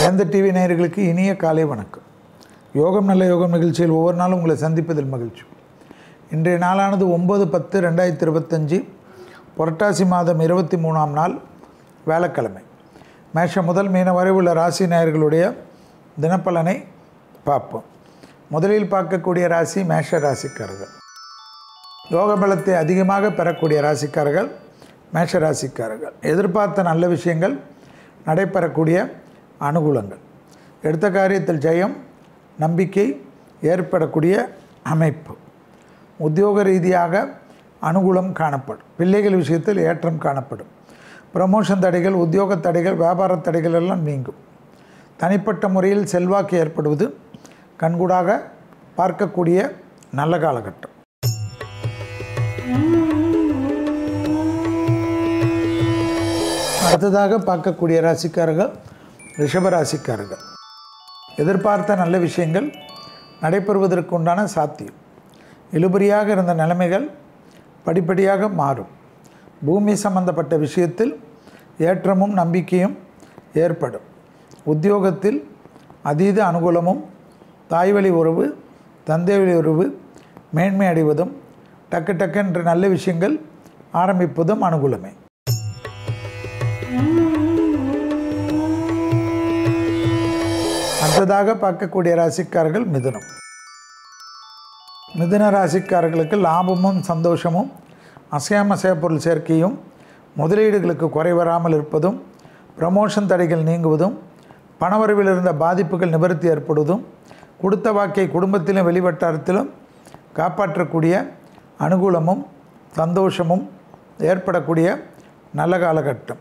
வேந்த TV நேயர்களுக்கு இனிய காலை வணக்கம். யோகம் நல்ல யோகம் நிகழ்ச்சியில் ஒவ்வொரு நாளும் உங்களை சந்திப்பதில் மகிழ்ச்சி. இன்றைய நாளானது 9/10/2025 புரட்டாசி மாதம் 23ஆம் நாள் வியாழக்கிழமை. மேஷம் முதல் மீன வரை உள்ள ராசி நேயர்களுடைய தினப்பலனை பார்ப்போம். முதலில் பார்க்கக்கூடிய ராசி மேஷ ராசிக்காரர்கள். யோக பலத்தை அதிகமாக பெறக்கூடிய ராசிக்காரர்கள் மேஷ ராசிக்காரர்கள். எதிர்பார்த்த நல்ல விஷயங்கள் நடைபெறக்கூடிய அனுகூலங்கள், எடுத்த காரியத்தில் ஜெயம், நம்பிக்கை ஏற்படக்கூடிய அமைப்பு, உத்தியோக ரீதியாக அனுகூலம் காணப்படும். பிள்ளைகள் விஷயத்தில் ஏற்றம் காணப்படும். ப்ரமோஷன் தடைகள், உத்தியோக தடைகள், வியாபார தடைகள் எல்லாம் நீங்கும். தனிப்பட்ட முறையில் செல்வாக்கு ஏற்படுவது கண்கூடாக பார்க்கக்கூடிய நல்ல காலகட்டம். அடுத்ததாக பார்க்கக்கூடிய ராசிக்காரர்கள் ரிஷபராசிக்காரர்கள். எதிர்பார்த்த நல்ல விஷயங்கள் நடைபெறுவதற்கு உண்டான சாத்தியம். இழுபறியாக இருந்த நிலைமைகள் படிப்படியாக மாறும். பூமி சம்பந்தப்பட்ட விஷயத்தில் ஏற்றமும் நம்பிக்கையும் ஏற்படும். உத்தியோகத்தில் அதீத அனுகூலமும், தாய்வழி உறவு, தந்தை வழி உறவு மேன்மை அடைவதும், டக்கு நல்ல விஷயங்கள் ஆரம்பிப்பதும் அனுகூலமே. அடுத்ததாக பார்க்கக்கூடிய ராசிக்காரர்கள் மிதுனம். மிதுன ராசிக்காரர்களுக்கு லாபமும் சந்தோஷமும், அசையாமசைய பொருள் சேர்க்கையும், முதலீடுகளுக்கு குறை வராமல் இருப்பதும், ப்ரமோஷன் தடைகள் நீங்குவதும், பணவரவில் இருந்த பாதிப்புகள் நிவர்த்தி ஏற்படுவதும், கொடுத்த வாக்கை குடும்பத்திலும் வெளிவட்டாரத்திலும் காப்பாற்றக்கூடிய அனுகூலமும் சந்தோஷமும் ஏற்படக்கூடிய நல்ல காலகட்டம்.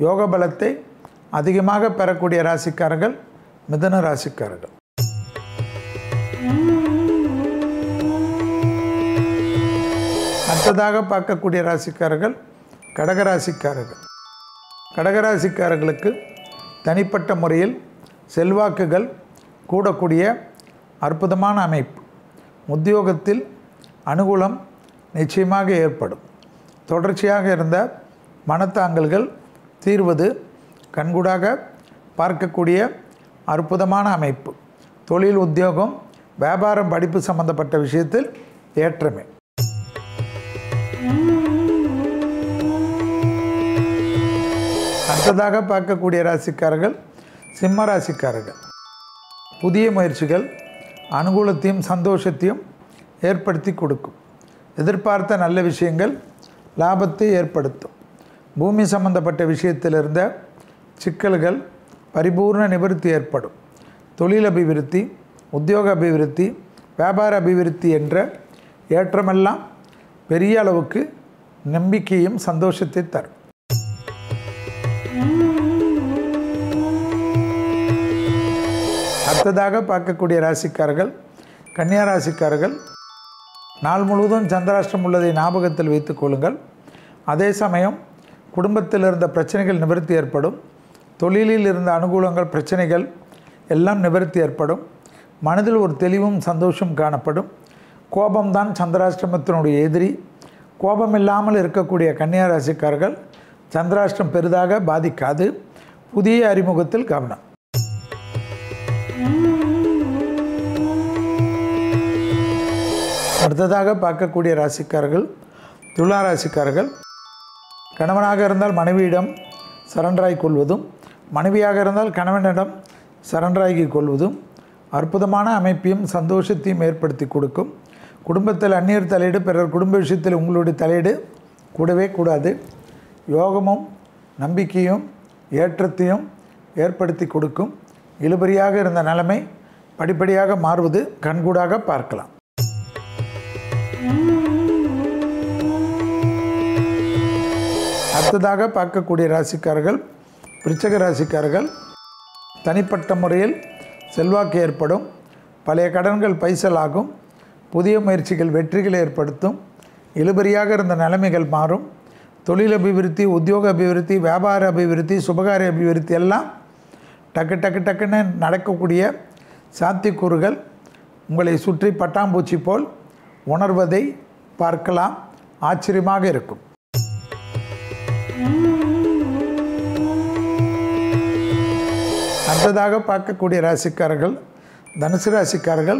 யோக பலத்தை அதிகமாக பெறக்கூடிய ராசிக்காரர்கள் மிதுன ராசிக்காரர்கள். அடுத்ததாக பார்க்கக்கூடிய ராசிக்காரர்கள் கடகராசிக்காரர்கள். கடகராசிக்காரர்களுக்கு தனிப்பட்ட முறையில் செல்வாக்குகள் கூடக்கூடிய அற்புதமான அமைப்பு. உத்தியோகத்தில் அனுகூலம் நிச்சயமாக ஏற்படும். தொடர்ச்சியாக இருந்த மனத்தாங்கல்கள் தீர்வது கண்கூடாக பார்க்கக்கூடிய அற்புதமான அமைப்பு. தொழில், உத்தியோகம், வியாபாரம், படிப்பு சம்பந்தப்பட்ட விஷயத்தில் ஏற்றமே. அடுத்ததாக பார்க்கக்கூடிய ராசிக்காரர்கள் சிம்ம ராசிக்காரர்கள். புதிய முயற்சிகள் அனுகூலத்தையும் சந்தோஷத்தையும் ஏற்படுத்தி கொடுக்கும். எதிர்பார்த்த நல்ல விஷயங்கள் லாபத்தை ஏற்படுத்தும். பூமி சம்பந்தப்பட்ட விஷயத்தில் இருந்த சிக்கல்கள் பரிபூர்ண நிவர்த்தி ஏற்படும். தொழில் அபிவிருத்தி, உத்தியோக அபிவிருத்தி, வியாபார அபிவிருத்தி என்ற ஏற்றமெல்லாம் பெரிய அளவுக்கு நம்பிக்கையும் சந்தோஷத்தை தரும். அடுத்ததாக பார்க்கக்கூடிய ராசிக்காரர்கள் கன்னியா ராசிக்காரர்கள். நாள் முழுவதும் சந்திராஷ்டிரம் உள்ளதை ஞாபகத்தில் வைத்துக் கொள்ளுங்கள். அதே சமயம் குடும்பத்தில் இருந்த பிரச்சனைகள் நிவர்த்தி ஏற்படும். தொழிலில் இருந்த அனுகூலங்கள், பிரச்சனைகள் எல்லாம் நிவர்த்தி ஏற்படும். மனதில் ஒரு தெளிவும் சந்தோஷம் காணப்படும். கோபம்தான் சந்திராஷ்டிரமத்தினுடைய எதிரி. கோபம் இல்லாமல் இருக்கக்கூடிய கன்னியா ராசிக்காரர்கள் சந்திராஷ்டிரம் பெரிதாக பாதிக்காது. புதிய அறிமுகத்தில் கவனம். அடுத்ததாக பார்க்கக்கூடிய ராசிக்காரர்கள் துலா ராசிக்காரர்கள். கணவனாக இருந்தால் மனைவியிடம் சரண்டராகி கொள்வதும், மனைவியாக இருந்தால் கணவனிடம் சரண்டராகி கொள்வதும் அற்புதமான அமைப்பையும் சந்தோஷத்தையும் ஏற்படுத்தி கொடுக்கும். குடும்பத்தில் அந்நியர் தலையீடு, பிறர் குடும்ப விஷயத்தில் உங்களுடைய தலையீடு கூடவே கூடாது. யோகமும் நம்பிக்கையும் ஏற்றத்தையும் ஏற்படுத்தி கொடுக்கும். இழுபறியாக இருந்த நிலைமை படிப்படியாக மாறுவது கண்கூடாக பார்க்கலாம். அடுத்ததாக பார்க்கக்கூடிய ராசிக்காரர்கள் விருச்சிக ராசிக்காரர்கள். தனிப்பட்ட முறையில் செல்வாக்கு ஏற்படும். பழைய கடன்கள் பைசலாகும். புதிய முயற்சிகள் வெற்றிகளை ஏற்படுத்தும். இழுபறியாக இருந்த நிலைமைகள் மாறும். தொழில் அபிவிருத்தி, உத்தியோக அபிவிருத்தி, வியாபார அபிவிருத்தி, சுபகாரிய அபிவிருத்தி எல்லாம் டக்குன்னு நடக்கக்கூடிய சாத்தியக்கூறுகள் உங்களை சுற்றி பட்டாம்பூச்சி போல் உணர்வதை பார்க்கலாம். ஆச்சரியமாக இருக்கும். அடுத்ததாக பார்க்கக்கூடிய ராசிக்காரர்கள் தனுசு ராசிக்காரர்கள்.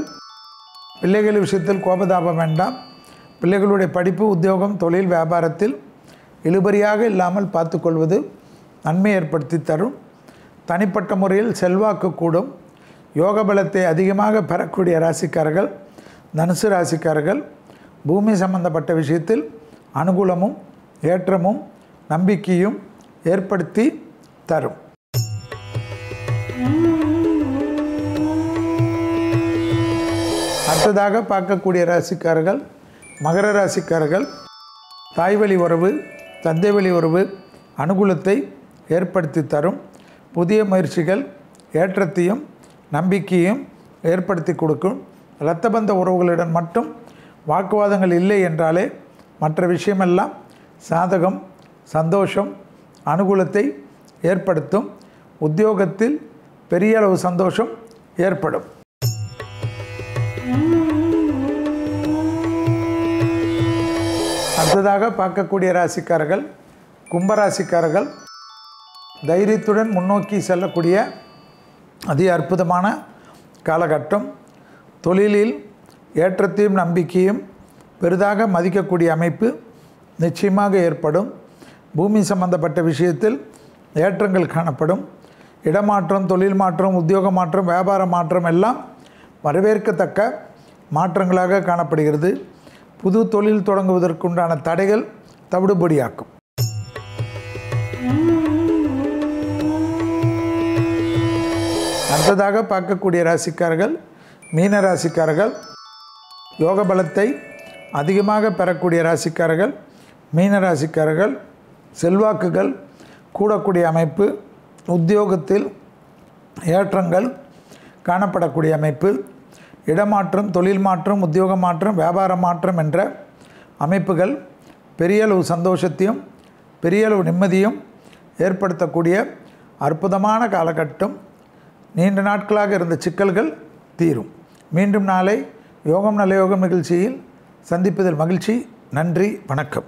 பிள்ளைகள் விஷயத்தில் கோபதாபம் வேண்டாம். பிள்ளைகளுடைய படிப்பு, உத்தியோகம், தொழில், வியாபாரத்தில் இழுபறியாக இல்லாமல் பார்த்துக்கொள்வது நன்மை ஏற்படுத்தி தரும். தனிப்பட்ட முறையில் செல்வாக்கு கூடும். யோக பலத்தை அதிகமாக பெறக்கூடிய ராசிக்காரர்கள் தனுசு ராசிக்காரர்கள். பூமி சம்பந்தப்பட்ட விஷயத்தில் அனுகூலமும் ஏற்றமும் நம்பிக்கையும் ஏற்படுத்தி தரும். அடுத்ததாக பார்க்கக்கூடிய ராசிக்காரர்கள் மகர ராசிக்காரர்கள். தாய்வழி உறவு, தந்தை வழி உறவு அனுகூலத்தை ஏற்படுத்தி தரும். புதிய முயற்சிகள் ஏற்றத்தையும் நம்பிக்கையும் ஏற்படுத்தி கொடுக்கும். இரத்த பந்த உறவுகளுடன் மட்டும் வாக்குவாதங்கள் இல்லை என்றாலே மற்ற விஷயமெல்லாம் சாதகம், சந்தோஷம், அனுகூலத்தை ஏற்படுத்தும். உத்தியோகத்தில் பெரிய அளவு சந்தோஷம் ஏற்படும். அடுத்ததாக பார்க்கக்கூடிய ராசிக்காரர்கள் கும்பராசிக்காரர்கள். தைரியத்துடன் முன்னோக்கி செல்லக்கூடிய அதி அற்புதமான காலகட்டம். தொழிலில் ஏற்றத்தையும் நம்பிக்கையும் பெரிதாக மதிக்கக்கூடிய அமைப்பு நிச்சயமாக ஏற்படும். பூமி சம்பந்தப்பட்ட விஷயத்தில் ஏற்றங்கள் காணப்படும். இடமாற்றம், தொழில் மாற்றம், உத்தியோக மாற்றம், வியாபார மாற்றம் எல்லாம் வரவேற்கத்தக்க மாற்றங்களாக காணப்படுகிறது. புது தொழில் தொடங்குவதற்குண்டான தடைகள் தவிடுபடியாக்கும். அடுத்ததாக பார்க்கக்கூடிய ராசிக்காரர்கள் மீன ராசிக்காரர்கள். யோக பலத்தை அதிகமாக பெறக்கூடிய ராசிக்காரர்கள் மீன ராசிக்காரர்கள். செல்வாக்குகள் கூடக்கூடிய அமைப்பு, உத்தியோகத்தில் ஏற்றங்கள் காணப்படக்கூடிய அமைப்பு, இடமாற்றம், தொழில் மாற்றம், உத்தியோக மாற்றம், வியாபார மாற்றம் என்ற அமைப்புகள் பெரிய அளவு சந்தோஷத்தையும் பெரிய அளவு நிம்மதியும் ஏற்படுத்தக்கூடிய அற்புதமான காலகட்டம். நீண்ட நாட்களாக இருந்த சிக்கல்கள் தீரும். மீண்டும் நாளை யோகம் நல்ல யோகம் நிகழ்ச்சியில் சந்திப்பதில் மகிழ்ச்சி. நன்றி, வணக்கம்.